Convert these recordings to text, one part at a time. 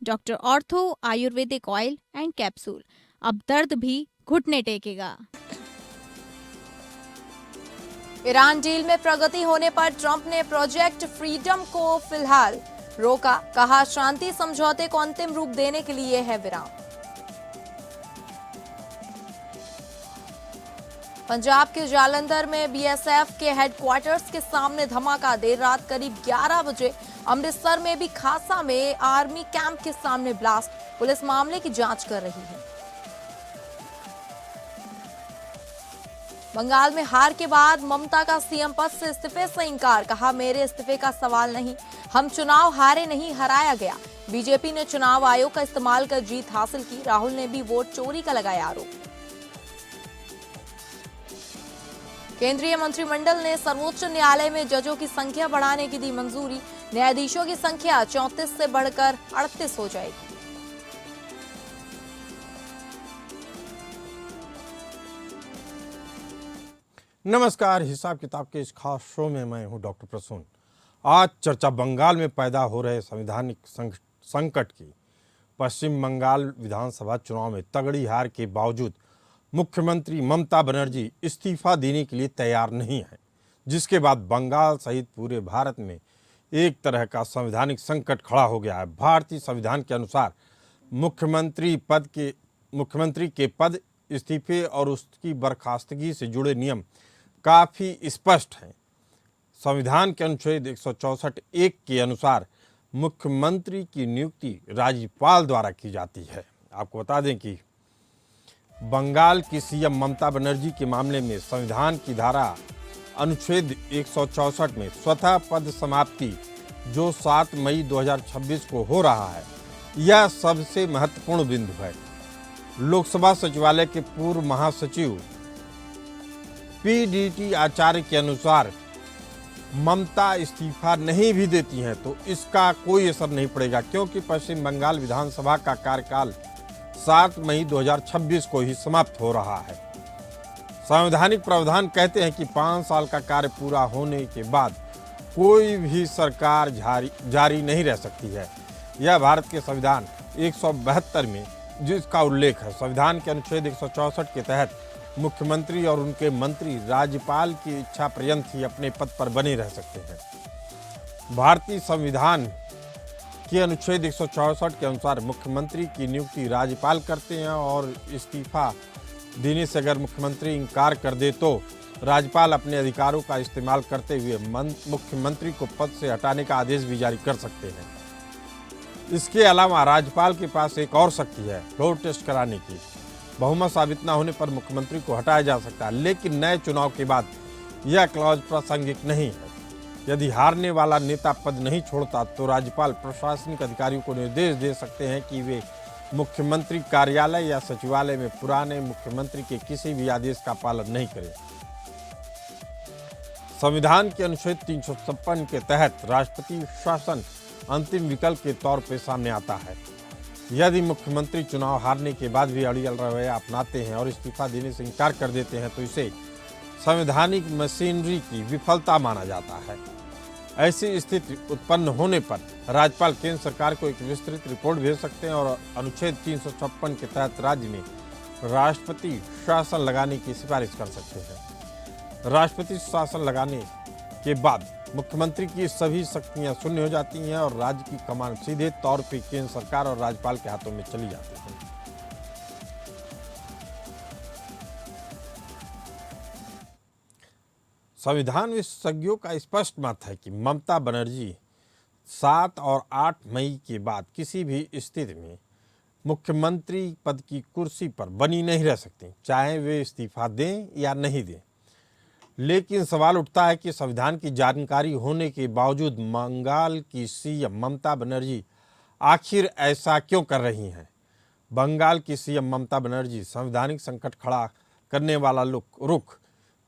Doctor ortho Ayurvedic oil and capsule, अब दर्द भी घुटने टेकेगा। ईरान डील में प्रगति होने पर ट्रंप ने प्रोजेक्ट फ्रीडम को फिलहाल रोका, कहा शांति समझौते को अंतिम रूप देने के लिए है विराम। पंजाब के जालंधर में बीएसएफ के हेडक्वार्टर्स के सामने धमाका, देर रात करीब 11 बजे। अमृतसर में भी खासा में आर्मी कैंप के सामने ब्लास्ट, पुलिस मामले की जांच कर रही है। बंगाल में हार के बाद ममता का सीएम पद से इस्तीफे से इंकार, कहा मेरे इस्तीफे का सवाल नहीं, हम चुनाव हारे नहीं हराया गया। बीजेपी ने चुनाव आयोग का इस्तेमाल कर जीत हासिल की, राहुल ने भी वोट चोरी का लगाया आरोप। केंद्रीय मंत्रिमंडल ने सर्वोच्च न्यायालय में जजों की संख्या बढ़ाने की दी मंजूरी, न्यायाधीशों की संख्या 34 से बढ़कर 38 हो जाएगी। नमस्कार, हिसाब किताब के इस खास शो में मैं हूं डॉक्टर प्रसून। आज चर्चा बंगाल में पैदा हो रहे संवैधानिक संकट की। पश्चिम बंगाल विधानसभा चुनाव में तगड़ी हार के बावजूद मुख्यमंत्री ममता बनर्जी इस्तीफा देने के लिए तैयार नहीं है, जिसके बाद बंगाल सहित पूरे भारत में एक तरह का संवैधानिक संकट खड़ा हो गया है। भारतीय संविधान के अनुसार मुख्यमंत्री के पद, इस्तीफे और उसकी बर्खास्तगी से जुड़े नियम काफ़ी स्पष्ट हैं। संविधान के अनुच्छेद 164(1) के अनुसार मुख्यमंत्री की नियुक्ति राज्यपाल द्वारा की जाती है। आपको बता दें कि बंगाल की सीएम ममता बनर्जी के मामले में संविधान की धारा अनुच्छेद 164 में स्वतः पद समाप्ति जो 7 मई 2026 को हो रहा है, यह सबसे महत्वपूर्ण बिंदु है। लोकसभा सचिवालय के पूर्व महासचिव पीडीटी आचार्य के अनुसार ममता इस्तीफा नहीं भी देती हैं तो इसका कोई असर नहीं पड़ेगा, क्योंकि पश्चिम बंगाल विधानसभा का कार्यकाल 7 मई 2026 को ही समाप्त हो रहा है। संवैधानिक प्रावधान कहते हैं कि 5 साल का कार्य पूरा होने के बाद कोई भी सरकार जारी नहीं रह सकती है। यह भारत के संविधान 172 में जिसका उल्लेख है। संविधान के अनुच्छेद 164 के तहत मुख्यमंत्री और उनके मंत्री राज्यपाल की इच्छा पर्यंत ही अपने पद पर बने रह सकते हैं। भारतीय संविधान के अनुच्छेद 164 के अनुसार मुख्यमंत्री की नियुक्ति राज्यपाल करते हैं और इस्तीफा देने से अगर मुख्यमंत्री इनकार कर दे तो राज्यपाल अपने अधिकारों का इस्तेमाल करते हुए मुख्यमंत्री को पद से हटाने का आदेश भी जारी कर सकते हैं। इसके अलावा राज्यपाल के पास एक और शक्ति है, फ्लोर टेस्ट कराने की। बहुमत साबित न होने पर मुख्यमंत्री को हटाया जा सकता है, लेकिन नए चुनाव के बाद यह क्लॉज प्रासंगिक नहीं है। यदि हारने वाला नेता पद नहीं छोड़ता तो राज्यपाल प्रशासनिक अधिकारियों को निर्देश दे सकते हैं कि वे मुख्यमंत्री कार्यालय या सचिवालय में पुराने मुख्यमंत्री के किसी भी आदेश का पालन नहीं करें। संविधान के अनुच्छेद 356 के तहत राष्ट्रपति शासन अंतिम विकल्प के तौर पर सामने आता है। यदि मुख्यमंत्री चुनाव हारने के बाद भी अड़ियल रवैया अपनाते हैं और इस्तीफा देने से इनकार कर देते हैं तो इसे संवैधानिक मशीनरी की विफलता माना जाता है। ऐसी स्थिति उत्पन्न होने पर राज्यपाल केंद्र सरकार को एक विस्तृत रिपोर्ट भेज सकते हैं और अनुच्छेद 356 के तहत राज्य में राष्ट्रपति शासन लगाने की सिफारिश कर सकते हैं। राष्ट्रपति शासन लगाने के बाद मुख्यमंत्री की सभी शक्तियां शून्य हो जाती हैं और राज्य की कमान सीधे तौर पर केंद्र सरकार और राज्यपाल के हाथों में चली जाती है। संविधान विशेषज्ञों का स्पष्ट मत है कि ममता बनर्जी 7 और 8 मई के बाद किसी भी स्थिति में मुख्यमंत्री पद की कुर्सी पर बनी नहीं रह सकती, चाहे वे इस्तीफा दें या नहीं दें। लेकिन सवाल उठता है कि संविधान की जानकारी होने के बावजूद बंगाल की सीएम ममता बनर्जी आखिर ऐसा क्यों कर रही हैं? बंगाल की सीएम ममता बनर्जी संवैधानिक संकट खड़ा करने वाला रुख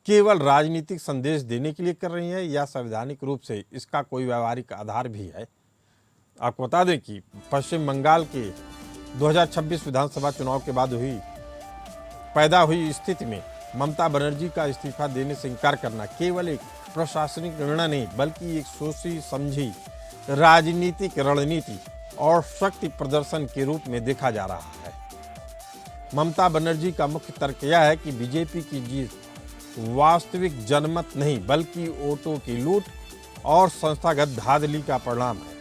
केवल राजनीतिक संदेश देने के लिए कर रही है या संवैधानिक रूप से इसका कोई व्यवहारिक आधार भी है? आपको बता दें कि पश्चिम बंगाल के 2026 विधानसभा चुनाव के बाद पैदा हुई स्थिति में ममता बनर्जी का इस्तीफा देने से इनकार करना केवल एक प्रशासनिक निर्णय नहीं बल्कि एक सोची समझी राजनीतिक रणनीति और शक्ति प्रदर्शन के रूप में देखा जा रहा है। ममता बनर्जी का मुख्य तर्क यह है कि बीजेपी की जीत वास्तविक जनमत नहीं बल्कि वोटों की लूट और संस्थागत धांधली का परिणाम है।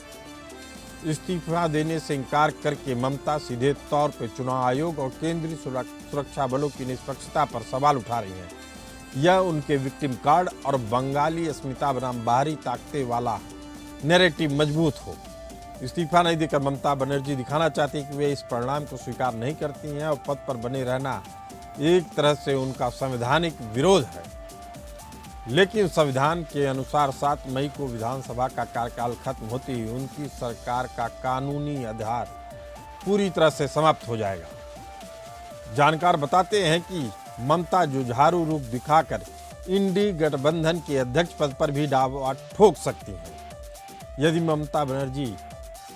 इस्तीफा देने से इनकार करके ममता सीधे तौर पर चुनाव आयोग और केंद्रीय सुरक्षा बलों की निष्पक्षता पर सवाल उठा रही हैं। यह उनके विक्टिम कार्ड और बंगाली अस्मिता बनाम बाहरी ताकतें वाला नैरेटिव मजबूत हो। इस्तीफा नहीं देकर ममता बनर्जी दिखाना चाहती कि वे इस परिणाम को स्वीकार नहीं करती हैं और पद पर बने रहना एक तरह से उनका संवैधानिक विरोध है। लेकिन संविधान के अनुसार 7 मई को विधानसभा का कार्यकाल खत्म होते ही उनकी सरकार का कानूनी आधार पूरी तरह से समाप्त हो जाएगा। जानकार बताते हैं कि ममता जुझारू रूप दिखाकर इंडी गठबंधन के अध्यक्ष पद पर भी दावा ठोक सकती हैं। यदि ममता बनर्जी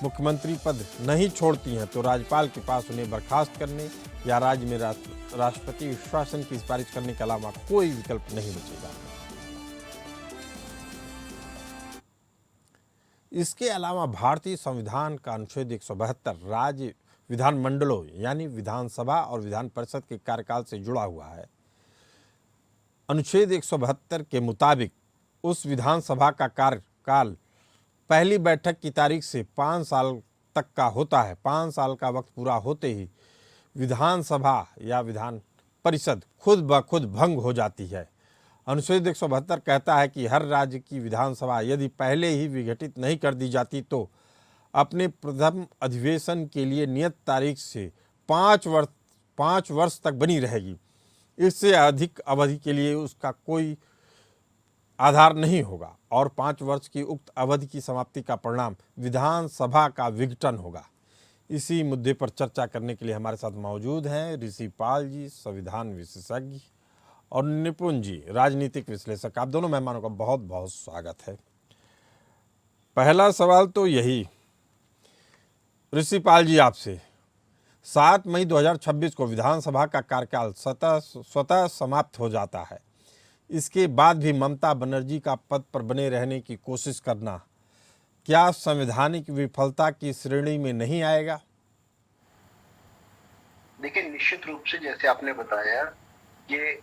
मुख्यमंत्री पद नहीं छोड़ती हैं तो राज्यपाल के पास उन्हें बर्खास्त करने या राज्य में राष्ट्रपति शासन की सिफारिश करने के अलावा कोई विकल्प नहीं बचेगा। इसके अलावा भारतीय संविधान का अनुच्छेद 172 राज्य विधानमंडलों यानी विधानसभा और विधान परिषद के कार्यकाल से जुड़ा हुआ है। अनुच्छेद 172 के मुताबिक उस विधानसभा का कार्यकाल पहली बैठक की तारीख से 5 साल तक का होता है। 5 साल का वक्त पूरा होते ही विधानसभा या विधान परिषद खुद ब खुद भंग हो जाती है। अनुच्छेद 172 कहता है कि हर राज्य की विधानसभा यदि पहले ही विघटित नहीं कर दी जाती तो अपने प्रथम अधिवेशन के लिए नियत तारीख से 5 वर्ष तक बनी रहेगी। इससे अधिक अवधि के लिए उसका कोई आधार नहीं होगा और 5 वर्ष की उक्त अवधि की समाप्ति का परिणाम विधानसभा का विघटन होगा। इसी मुद्दे पर चर्चा करने के लिए हमारे साथ मौजूद हैं ऋषि पाल जी, संविधान विशेषज्ञ, और निपुण जी, राजनीतिक विश्लेषक। आप दोनों मेहमानों का बहुत बहुत स्वागत है। पहला सवाल तो यही ऋषि पाल जी आपसे, 7 मई 2026 को विधानसभा का कार्यकाल स्वतः समाप्त हो जाता है। इसके बाद भी ममता बनर्जी का पद पर बने रहने की कोशिश करना क्या संवैधानिक विफलता की श्रेणी में नहीं आएगा? देखिए, निश्चित रूप से जैसे आपने बताया कि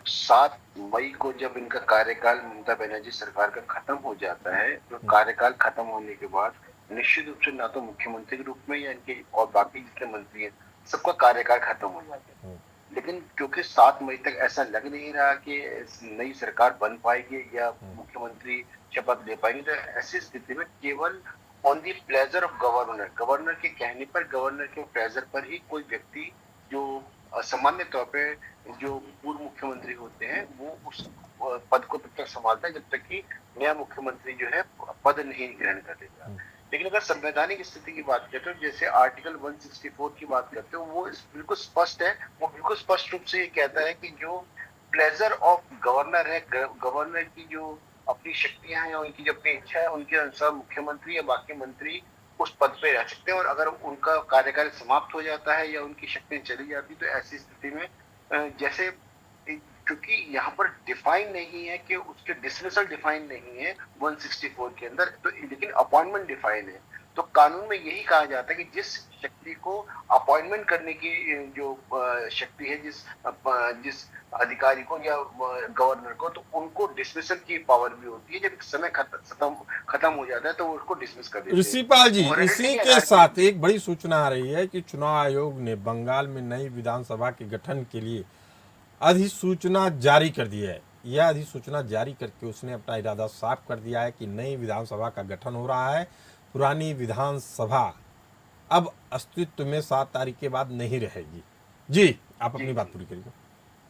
7 मई को जब इनका कार्यकाल ममता बनर्जी सरकार का खत्म हो जाता है तो कार्यकाल खत्म होने के बाद निश्चित रूप से ना तो मुख्यमंत्री के रूप में या इनके और बाकी जितने मंत्री हैं सबका कार्यकाल खत्म हो जाता है। लेकिन क्योंकि 7 मई तक ऐसा लग नहीं रहा कि नई सरकार बन पाएगी या मुख्यमंत्री शपथ ले पाएंगे, तो ऐसी स्थिति में केवल on the pleasure of governor के कहने पर, गवर्नर के प्लेजर पर ही कोई व्यक्ति जो सामान्य तौर पे जो पूर्व मुख्यमंत्री होते हैं वो उस पद को तब तक संभालता है जब तक कि नया मुख्यमंत्री जो है पद नहीं ग्रहण कर लेगा। लेकिन अगर संवैधानिक स्थिति की बात करते हो, जैसे आर्टिकल 164 की बात करते हो, वो बिल्कुल स्पष्ट है। वो बिल्कुल स्पष्ट रूप से ये कहता है कि जो प्लेजर ऑफ गवर्नर है, गवर्नर की जो अपनी शक्तियां हैं, उनकी जो अपनी इच्छा है, उनके अनुसार मुख्यमंत्री या बाकी मंत्री उस पद पे रह सकते हैं। और अगर उनका कार्यकाल समाप्त हो जाता है या उनकी शक्तियां चली जाती तो ऐसी स्थिति में जैसे, क्योंकि यहाँ पर डिफाइन नहीं है कि उसके डिसमिसल डिफाइन नहीं है 164 के अंदर, तो लेकिन अपॉइंटमेंट डिफाइन है। तो कानून में यही कहा जाता है कि जिस शक्ति को अपॉइंटमेंट करने की जो शक्ति है, जिस अधिकारी को या गवर्नर को, तो उनको डिसमिसल की पावर भी होती है। जब समय खत्म हो जाता है तो उसको डिसमिस कर देते हैं। ऋषि पाल जी, इसी के साथ एक बड़ी सूचना आ रही है कि चुनाव आयोग ने बंगाल में नई विधानसभा के गठन के लिए अधिसूचना जारी कर दी है। यह अधिसूचना जारी करके उसने अपना इरादा साफ कर दिया है कि नई विधानसभा का गठन हो रहा है। पुरानी विधानसभा अब अस्तित्व में 7 तारीख के बाद नहीं रहेगी। जी, आप अपनी बात पूरी करिए।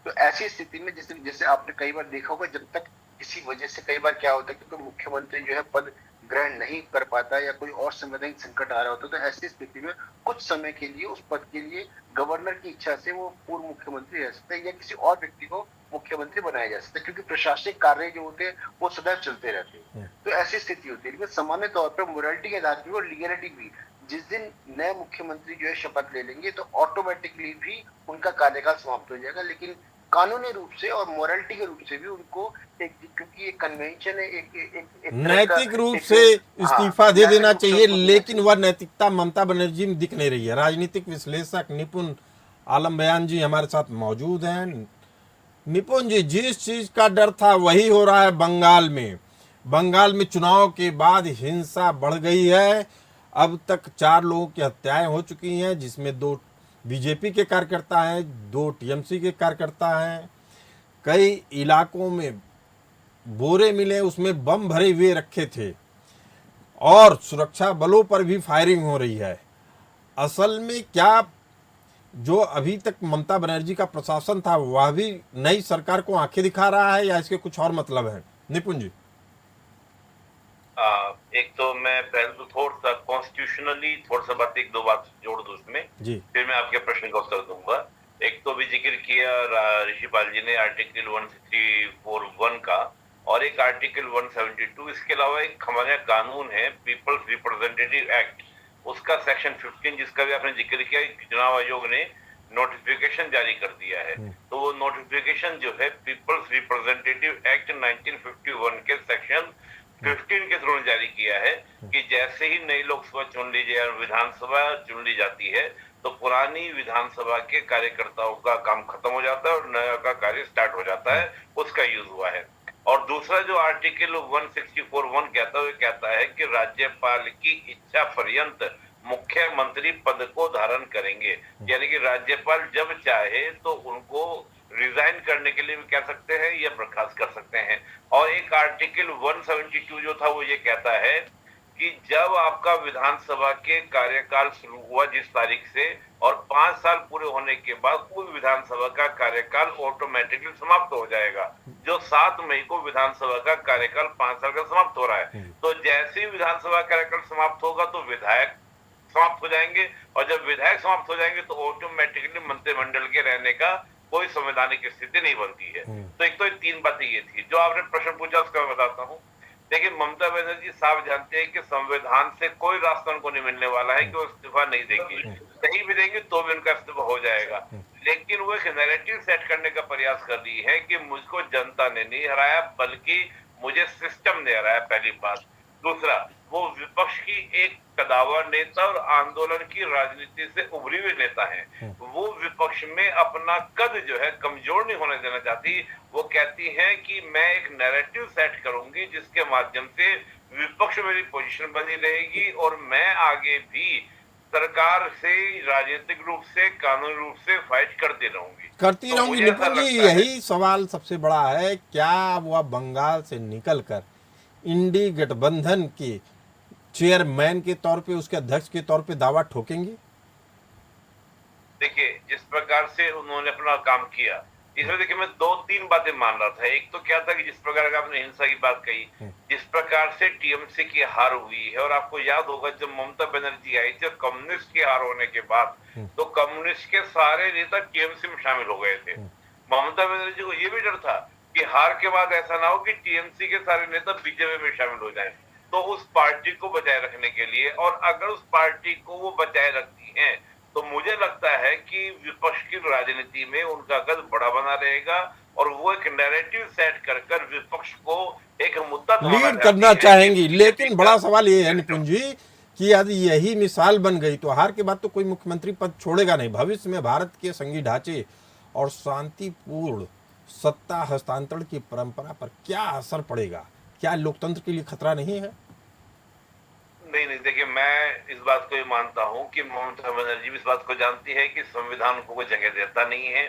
तो ऐसी स्थिति में जैसे आपने कई बार देखा होगा, जब तक किसी वजह से कई बार क्या होता है कि कोई मुख्यमंत्री जो है पद ग्रहण नहीं कर पाता या कोई और संवैधानिक संकट आ रहा होता, तो ऐसी स्थिति में कुछ समय के लिए उस पद के लिए गवर्नर की इच्छा से वो पूर्व मुख्यमंत्री रह सकते हैं या किसी और व्यक्ति को मुख्यमंत्री बनाया जा सकता है, क्योंकि प्रशासनिक कार्य जो होते हैं वो सदैव चलते रहते हैं। तो ऐसी स्थिति होती है। लेकिन सामान्य तौर पर मोरालिटी के आधार पर और लीगलिटी भी, जिस दिन नए मुख्यमंत्री जो है शपथ ले लेंगे तो ऑटोमेटिकली भी उनका कार्यकाल समाप्त हो जाएगा। लेकिन कानूनी रूप से और मोरालिटी के रूप से भी उनको क्योंकि ये कन्वेंशन है एक नैतिक रूप से इस्तीफा दे देना चाहिए, लेकिन वह नैतिकता ममता बनर्जी में दिख नहीं रही है। राजनीतिक विश्लेषक निपुण आलम बयान जी हमारे साथ मौजूद हैं। निपुण जी, जिस चीज का डर था वही हो रहा है बंगाल में। बंगाल में चुनाव के बाद हिंसा बढ़ गई है। अब तक 4 लोगों की हत्याएं हो चुकी हैं, जिसमें 2 बीजेपी के कार्यकर्ता हैं, 2 टीएमसी के कार्यकर्ता हैं। कई इलाकों में बोरे मिले, उसमें बम भरे हुए रखे थे और सुरक्षा बलों पर भी फायरिंग हो रही है। असल में क्या जो अभी तक ममता बनर्जी का प्रशासन था वह भी नई सरकार को आंखें दिखा रहा है या इसके कुछ और मतलब है? निपुण जी। एक तो मैं पहले तो थोड़ा सा कॉन्स्टिट्यूशनली थोड़ा सा बात 1-2 बात जोड़ दूं उसमें जी, फिर मैं आपके प्रश्न का उत्तर दूंगा। एक तो भी जिक्र किया ऋषिपाल जी ने आर्टिकल 164(1) का और एक आर्टिकल 172। इसके अलावा एक हमारे यहाँ कानून है पीपल्स रिप्रेजेंटेटिव एक्ट, उसका सेक्शन 15 जिसका भी आपने जिक्र किया, चुनाव आयोग ने नोटिफिकेशन जारी कर दिया है। तो वो नोटिफिकेशन जो है पीपल्स रिप्रेजेंटेटिव एक्ट 1951 के सेक्शन 15 के थ्रू जारी किया है कि जैसे ही नई लोकसभा चुन ली जाए और विधानसभा चुन ली जाती है तो पुरानी विधानसभा के कार्यकर्ताओं का काम खत्म हो जाता है और नया का कार्य स्टार्ट हो जाता है, उसका यूज हुआ है। और दूसरा जो आर्टिकल 164(1) कहता है, वो कहता है कि राज्यपाल की इच्छा पर्यंत मुख्यमंत्री पद को धारण करेंगे, यानी कि राज्यपाल जब चाहे तो उनको रिजाइन करने के लिए भी कह सकते हैं या बर्खास्त कर सकते हैं। और एक आर्टिकल 172 जो था वो ये कहता है कि जब आपका विधानसभा के कार्यकाल शुरू हुआ जिस तारीख से और 5 साल पूरे होने के बाद उस विधानसभा का कार्यकाल ऑटोमेटिकली समाप्त हो जाएगा। जो 7 मई को विधानसभा का कार्यकाल 5 साल का समाप्त हो रहा है, तो जैसे ही विधानसभा कार्यकाल समाप्त होगा तो विधायक समाप्त हो जाएंगे और जब विधायक समाप्त हो जाएंगे तो ऑटोमेटिकली मंत्रिमंडल के रहने का कोई संवैधानिक स्थिति नहीं बनती है। तो एक तो 3 बातें ये थी। जो आपने प्रश्न पूछा उसका मैं बताता हूँ। देखिए, ममता बनर्जी साफ जानते हैं कि संविधान से कोई रास्ता उनको नहीं मिलने वाला है कि वो इस्तीफा नहीं देंगी। कहीं भी देंगे तो भी उनका इस्तीफा हो जाएगा, लेकिन वो एक नैरेटिव सेट करने का प्रयास कर रही है कि मुझको जनता ने नहीं हराया बल्कि मुझे सिस्टम ने हराया, पहली बात। दूसरा, वो विपक्ष की एक कदावर नेता और आंदोलन की राजनीति से उभरी हुए नेता हैं। वो विपक्ष में अपना कद जो है कमजोर नहीं होने देना चाहती। वो कहती हैं कि मैं एक नैरेटिव सेट करूंगी जिसके माध्यम से विपक्ष में मेरी पोजीशन बनी रहेगी और मैं आगे भी सरकार से राजनीतिक रूप से कानूनी रूप से फाइट करती रहूंगी। निपुण जी, यही सवाल सबसे बड़ा है, क्या वह बंगाल से निकलकर इंडी गठबंधन के चेयरमैन के तौर पे, उसके अध्यक्ष के तौर पे दावा ठोकेंगे? देखिए, जिस प्रकार से उन्होंने अपना काम किया, इसमें देखिए मैं 2-3 बातें मान रहा था। एक तो क्या था कि जिस प्रकार का आपने हिंसा की बात कही, जिस प्रकार से टीएमसी की हार हुई है, और आपको याद होगा जब ममता बनर्जी आई थी कम्युनिस्ट की हार होने के बाद तो कम्युनिस्ट के सारे नेता टीएमसी में शामिल हो गए थे। ममता बनर्जी को ये भी डर था कि हार के बाद ऐसा ना हो कि टीएमसी के सारे नेता बीजेपी में शामिल हो जाएं। तो उस पार्टी को बचाए रखने के लिए, और अगर उस पार्टी को वो बचाए रखती हैं तो मुझे लगता है कि विपक्ष की राजनीति में उनका कद बड़ा बना रहेगा और वो एक नैरेटिव सेट कर विपक्ष को एक मुद्दा लीड करना चाहेंगी। लेकिन बड़ा सवाल ये है निपुण जी कि यदि यही मिसाल बन गई तो हार के बाद तो कोई मुख्यमंत्री पद छोड़ेगा नहीं। भविष्य में भारत के संघीय ढांचे और शांतिपूर्ण सत्ता हस्तांतरण की परंपरा पर क्या असर पड़ेगा? क्या लोकतंत्र के लिए खतरा नहीं है? नहीं, देखिए मैं इस बात को ये मानता हूँ कि ममता बनर्जी भी इस बात को जानती है कि संविधान को कोई जगह देता नहीं है।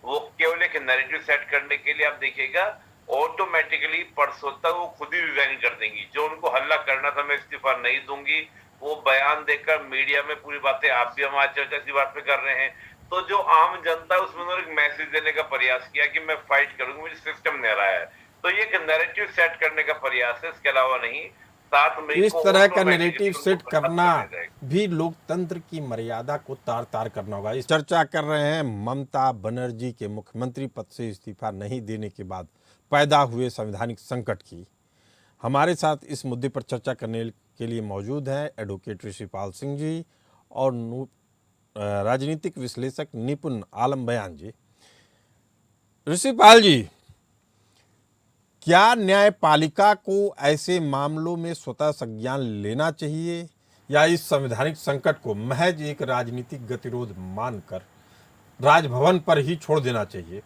वो केवल एक नैरेटिव सेट करने के लिए, आप देखिएगा ऑटोमेटिकली परसों तक वो खुद ही रिजाइन कर देंगी। जो उनको हल्ला करना था मैं इस्तीफा नहीं दूंगी, वो बयान देकर मीडिया में पूरी बातें आप भी हमारी चर्चा इसी बात पे कर रहे हैं। तो जो आम जनता है उसमें उन्होंने एक मैसेज देने का प्रयास किया कि मैं फाइट करूंगी, मुझे सिस्टम ने हराया है। तो ये एक नैरेटिव सेट करने का प्रयास है, इसके अलावा नहीं। इस तरह का नैरेटिव सेट करना भी लोकतंत्र की मर्यादा को तार तार करना होगा। इस चर्चा कर रहे हैं ममता बनर्जी के मुख्यमंत्री पद से इस्तीफा नहीं देने के बाद पैदा हुए संवैधानिक संकट की। हमारे साथ इस मुद्दे पर चर्चा करने के लिए मौजूद हैं एडवोकेट ऋषिपाल सिंह जी और राजनीतिक विश्लेषक निपुण आलम बयान जी। ऋषिपाल जी, क्या न्यायपालिका को ऐसे मामलों में स्वतः संज्ञान लेना चाहिए या इस संवैधानिक संकट को महज एक राजनीतिक गतिरोध मानकर राजभवन पर ही छोड़ देना चाहिए?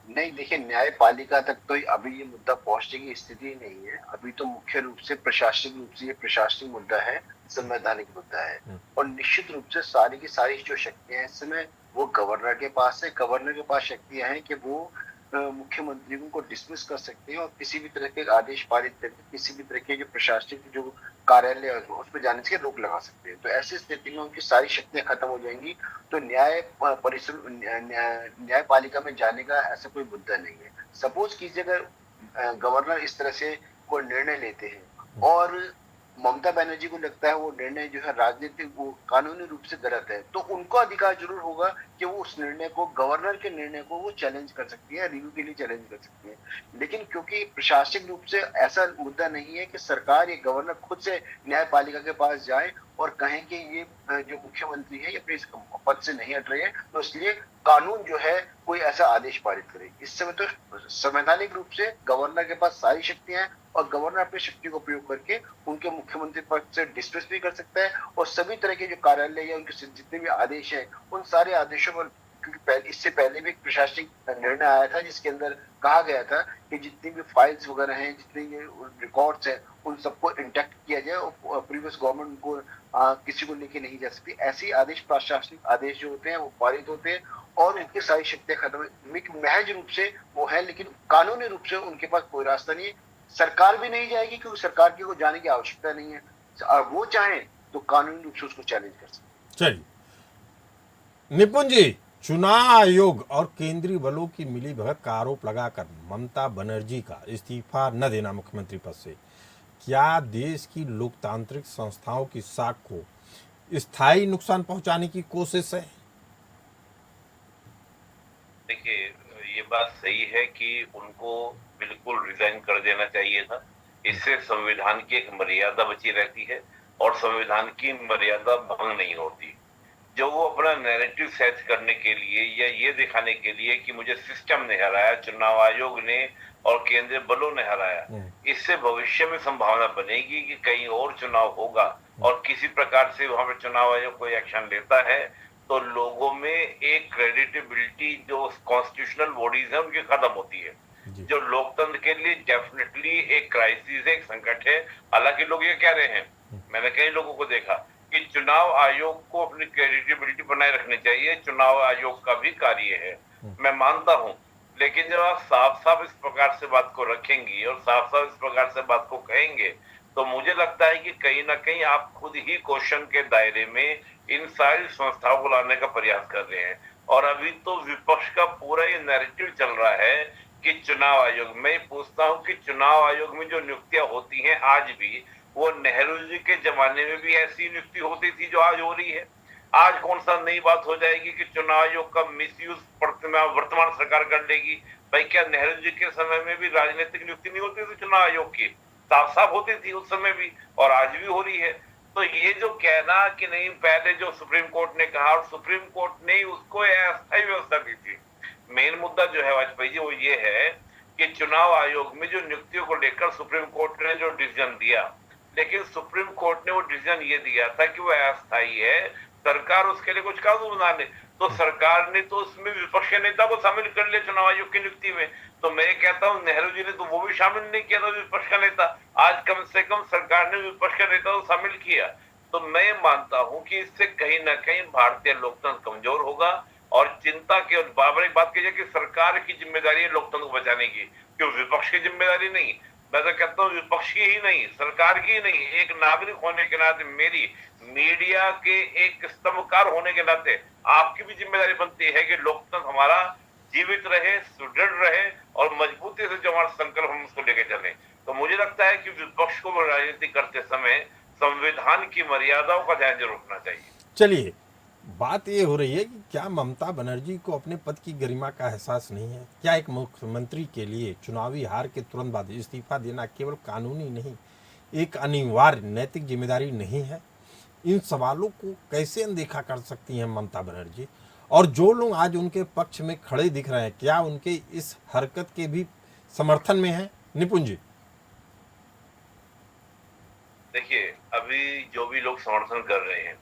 नहीं, देखिए, न्यायपालिका तक तो अभी ये मुद्दा पहुंचने की स्थिति नहीं है। अभी तो मुख्य रूप से प्रशासनिक रूप से ये प्रशासनिक मुद्दा है, संवैधानिक मुद्दा है। और निश्चित रूप से सारी की सारी जो शक्तियां हैं इस समय वो गवर्नर के पास है। गवर्नर के पास शक्तियां हैं कि वो मुख्यमंत्री को डिसमिस कर सकते हैं और किसी भी तरह के आदेश पारित करके किसी भी तरह के जो प्रशासनिक जो कार्यालय है उस पर जाने से रोक लगा सकते हैं। तो ऐसी स्थिति में उनकी सारी शक्तियां खत्म हो जाएंगी। तो न्यायपालिका में जाने का ऐसा कोई मुद्दा नहीं है। सपोज कीजिए अगर गवर्नर इस तरह से कोई निर्णय लेते हैं और ममता बनर्जी को लगता है वो निर्णय जो है राजनीतिक वो कानूनी रूप से गलत है, तो उनको अधिकार जरूर होगा कि वो उस निर्णय को, गवर्नर के निर्णय को वो चैलेंज कर सकती है, रिव्यू के लिए चैलेंज कर सकती है। लेकिन क्योंकि प्रशासनिक रूप से ऐसा मुद्दा नहीं है कि सरकार या गवर्नर खुद से न्यायपालिका के पास जाए और कहें कि ये जो मुख्यमंत्री है ये अपने पद से नहीं हट रहे हैं, तो इसलिए कानून जो है कोई ऐसा आदेश पारित करे। इस समय तो संवैधानिक रूप से गवर्नर के पास सारी शक्तियां हैं और गवर्नर अपनी शक्ति को प्रयोग करके उनके मुख्यमंत्री पद से डिसमिस भी कर सकता है और सभी तरह के जो कार्यालय या उनके जितने भी आदेश हैं उन सारे आदेशों पर, क्योंकि इससे पहले भी एक प्रशासनिक निर्णय आया था जिसके अंदर कहा गया था कि जितनी भी फाइल्स वगैरह हैं, जितने रिकॉर्ड्स हैं, उन सबको इंटैक्ट किया जाए और प्रीवियस गवर्नमेंट को किसी को लेके नहीं जा सकती। ऐसे आदेश, प्रशासनिक आदेश जो होते हैं वो पारित होते हैं और उनकी सारी शक्तियां खत्म, महज रूप से वो है, लेकिन कानूनी रूप से उनके पास कोई रास्ता नहीं है। सरकार भी नहीं जाएगी क्योंकि सरकार की को जाने की आवश्यकता नहीं है। वो चाहे तो कानूनी रूप से उसको चैलेंज कर सकते। चलिए निपुण जी, चुनाव आयोग और केंद्रीय बलों की मिलीभगत का आरोप लगाकर ममता बनर्जी का इस्तीफा न देना मुख्यमंत्री पद से क्या देश की लोकतांत्रिक संस्थाओं की साख को स्थायी नुकसान पहुंचाने की कोशिश है? देखिए, ये बात सही है कि उनको बिल्कुल रिजाइन कर देना चाहिए था। इससे संविधान की एक मर्यादा बची रहती है और संविधान की मर्यादा भंग नहीं होती। जो वो अपना नैरेटिव सेट करने के लिए या ये दिखाने के लिए कि मुझे सिस्टम ने हराया, चुनाव आयोग ने और केंद्रीय बलों ने हराया, इससे भविष्य में संभावना बनेगी कि कहीं और चुनाव होगा और किसी प्रकार से वहां पर चुनाव आयोग कोई एक्शन लेता है तो लोगों में एक क्रेडिटेबिलिटी जो कॉन्स्टिट्यूशनल बॉडीज है उनकी खत्म होती है, जो लोकतंत्र के लिए डेफिनेटली एक क्राइसिस है, एक संकट है। हालांकि लोग ये कह रहे हैं, मैंने कई लोगों को देखा कि चुनाव आयोग को अपनी क्रेडिटेबिलिटी बनाए रखनी चाहिए, चुनाव आयोग का भी कार्य है, मैं मानता हूं। लेकिन जब आप साफ साफ इस प्रकार से बात को रखेंगी और साफ साफ इस प्रकार से बात को कहेंगे तो मुझे लगता है कि कहीं ना कहीं आप खुद ही क्वेश्चन के दायरे में इन सारी संस्थाओं को लाने का प्रयास कर रहे हैं। और अभी तो विपक्ष का पूरा ये नैरेटिव चल रहा है कि चुनाव आयोग, मैं पूछता हूं कि चुनाव आयोग में जो नियुक्तियां होती हैं आज भी, वो नेहरू जी के जमाने में भी ऐसी नियुक्ति होती थी जो आज हो रही है। आज कौन सा नई बात हो जाएगी कि चुनाव आयोग का मिसयूज वर्तमान सरकार कर लेगी? भाई, क्या नेहरू जी के समय में भी राजनीतिक नियुक्ति नहीं होती थी चुनाव आयोग की? साफ साफ होती थी उस समय भी और आज भी हो रही है। तो ये जो कहना कि नहीं, पहले जो सुप्रीम कोर्ट ने कहा और सुप्रीम कोर्ट ने उसको अस्थायी व्यवस्था दी थी। मेन मुद्दा जो है वाजपेयी जी वो ये है कि चुनाव आयोग में जो नियुक्तियों को लेकर सुप्रीम कोर्ट ने जो डिसीजन दिया, लेकिन सुप्रीम कोर्ट ने वो डिसीजन ये दिया था कि वो अस्थायी है, सरकार उसके लिए कुछ कानून बना ले। तो सरकार ने तो उसमें विपक्ष के नेता को शामिल कर लिया चुनाव आयोग की नियुक्ति में। तो मैं कहता हूं नेहरू जी ने तो वो भी शामिल नहीं किया था विपक्ष का नेता, आज कम से कम सरकार ने विपक्ष का नेता को शामिल किया। तो मैं मानता हूं कि इससे कहीं ना कहीं भारतीय लोकतंत्र कमजोर होगा और चिंता के बाबर एक बात कीजिए कि सरकार की जिम्मेदारी है लोकतंत्र को बचाने की, क्यों विपक्ष की जिम्मेदारी नहीं? मैं तो कहता हूँ विपक्ष की ही नहीं, सरकार की ही नहीं, एक नागरिक होने के नाते, मेरी मीडिया के एक स्तंभकार होने के नाते आपकी भी जिम्मेदारी बनती है कि लोकतंत्र हमारा जीवित रहे, सुदृढ़ रहे और मजबूती से जो हमारा संकल्प हम उसको लेके चले। तो मुझे लगता है कि विपक्ष को राजनीति करते समय संविधान की मर्यादाओं का ध्यान जरूर रखना चाहिए। चलिए, बात ये हो रही है कि क्या ममता बनर्जी को अपने पद की गरिमा का एहसास नहीं है? क्या एक मुख्यमंत्री के लिए चुनावी हार के तुरंत बाद इस्तीफा देना केवल कानूनी नहीं, एक अनिवार्य नैतिक जिम्मेदारी नहीं है? इन सवालों को कैसे अनदेखा कर सकती हैं ममता बनर्जी? और जो लोग आज उनके पक्ष में खड़े दिख रहे हैं, क्या उनके इस हरकत के भी समर्थन में है निपुण जी? देखिए, अभी जो भी लोग समर्थन कर रहे हैं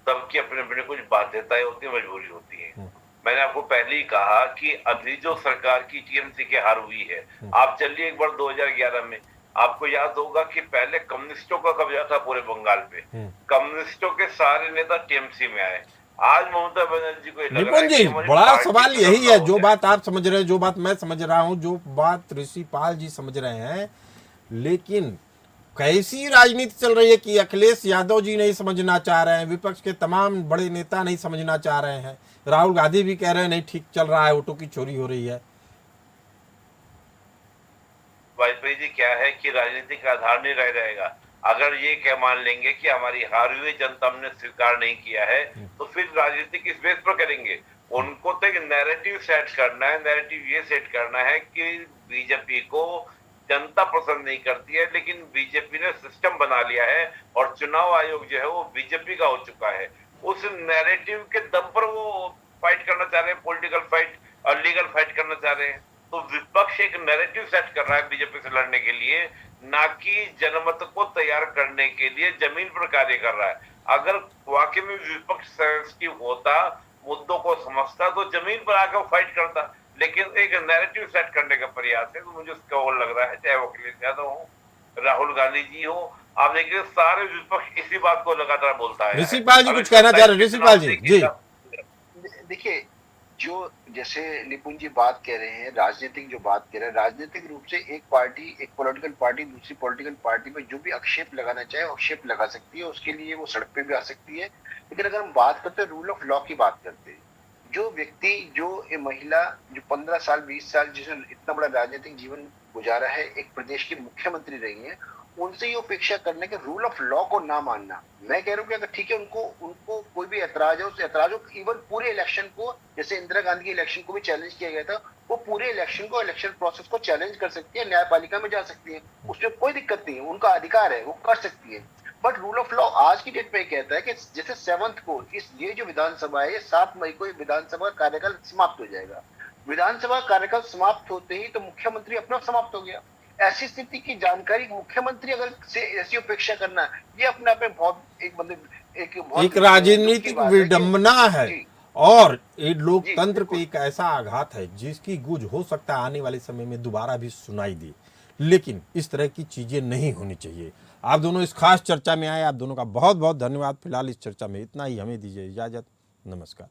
सबकी अपने अपने कुछ बाध्यताएं होती है, मजबूरी होती है। मैंने आपको पहले ही कहा कि अभी जो सरकार की टीएमसी की हार हुई है, आप चलिए एक बार 2011 में, आपको याद होगा कि पहले कम्युनिस्टों का कब्जा था पूरे बंगाल पे, कम्युनिस्टों के सारे नेता टीएमसी में आए। आज ममता बनर्जी को लग रहा निपुण है जी, कि हमारी बड़ा पार्टी सवाल का यही है, हो जो जाए। बात आप समझ रहे हैं, जो बात मैं समझ रहा हूं, जो बात ऋषिपाल जी समझ रहे हैं, लेकिन कैसी राजनीति चल रही है कि अखिलेश यादव जी नहीं समझना चाह रहे हैं, विपक्ष के तमाम बड़े नेता नहीं समझना चाह रहे हैं, राहुल गांधी भी कह रहे हैं नहीं ठीक चल रहा है, वोटों की चोरी हो रही है। वाजपेयी जी, क्या है कि राजनीति का आधार नहीं रह जाएगा। अगर ये क्या मान लेंगे कि हमारी हारी हुई जनता हमने स्वीकार नहीं किया है, तो फिर राजनीति किस बेस पर करेंगे? उनको तो एक नैरेटिव सेट करना है। नैरेटिव ये सेट करना है कि बीजेपी को जनता पसंद नहीं करती है, लेकिन बीजेपी ने सिस्टम बना लिया है और चुनाव आयोग जो है वो बीजेपी का हो चुका है। उस नैरेटिव के दम पर वो फाइट करना चाह रहे हैं, पॉलिटिकल फाइट और लीगल फाइट करना चाह रहे हैं। तो विपक्ष एक नैरेटिव सेट कर रहा है बीजेपी से लड़ने के लिए, ना कि जनमत को तैयार करने के लिए जमीन पर कार्य कर रहा है। अगर वाकई में विपक्ष सेंसिटिव होता, मुद्दों को समझता, तो जमीन पर आकर फाइट करता, लेकिन एक नैरेटिव सेट करने का प्रयास है। तो मुझे उसका वो लग रहा है, चाहे वो अखिलेश यादव हो, राहुल गांधी जी हो, आप देखिए सारे विपक्ष इसी बात को लगातार बोलता है। ऋषिपाल जी कुछ कहना चाह रहे हैं? ऋषिपाल जी जी। देखिए, जो जैसे निपुण जी बात कह रहे हैं, राजनीतिक जो बात कह रहे हैं, राजनीतिक रूप से एक पार्टी, एक पॉलिटिकल पार्टी दूसरी पॉलिटिकल पार्टी में जो भी आक्षेप लगाना चाहे आक्षेप लगा सकती है, उसके लिए वो सड़क पे भी आ सकती है। लेकिन अगर हम बात करते हैं रूल ऑफ लॉ की बात करते हैं, जो व्यक्ति, जो ये महिला जो 15 साल 20 साल जिसने इतना बड़ा राजनीतिक जीवन गुजारा है, एक प्रदेश की मुख्यमंत्री रही है, उनसे ये अपेक्षा करने के रूल ऑफ लॉ को ना मानना, मैं कह रहा हूँ कि अगर ठीक है उनको कोई भी ऐतराज है, उस ऐतराज को इवन पूरे इलेक्शन को, जैसे इंदिरा गांधी के इलेक्शन को भी चैलेंज किया गया था, वो पूरे इलेक्शन को, इलेक्शन प्रोसेस को चैलेंज कर सकती है, न्यायपालिका में जा सकती है, उसमें कोई दिक्कत नहीं है, उनका अधिकार है, वो कर सकती है। बट रूल ऑफ लॉ आज की डेट में कहता है कि जैसे 7th को ये जो विधानसभा है, 7 मई को विधानसभा कार्यकाल समाप्त हो जाएगा। विधानसभा कार्यकाल समाप्त होते ही तो मुख्यमंत्री अपना समाप्त हो गया। ऐसी स्थिति की जानकारी मुख्यमंत्री अगर से ऐसी अपेक्षा करना, ये अपने आप में बहुत एक राजनीतिक विडंबना है और ये लोकतंत्र पे एक ऐसा आघात है जिसकी गूंज हो सकता है आने वाले समय में दोबारा भी सुनाई दे, लेकिन इस तरह की चीजें नहीं होनी चाहिए। आप दोनों इस खास चर्चा में आए, आप दोनों का बहुत बहुत धन्यवाद। फिलहाल इस चर्चा में इतना ही, हमें दीजिए इजाजत, नमस्कार।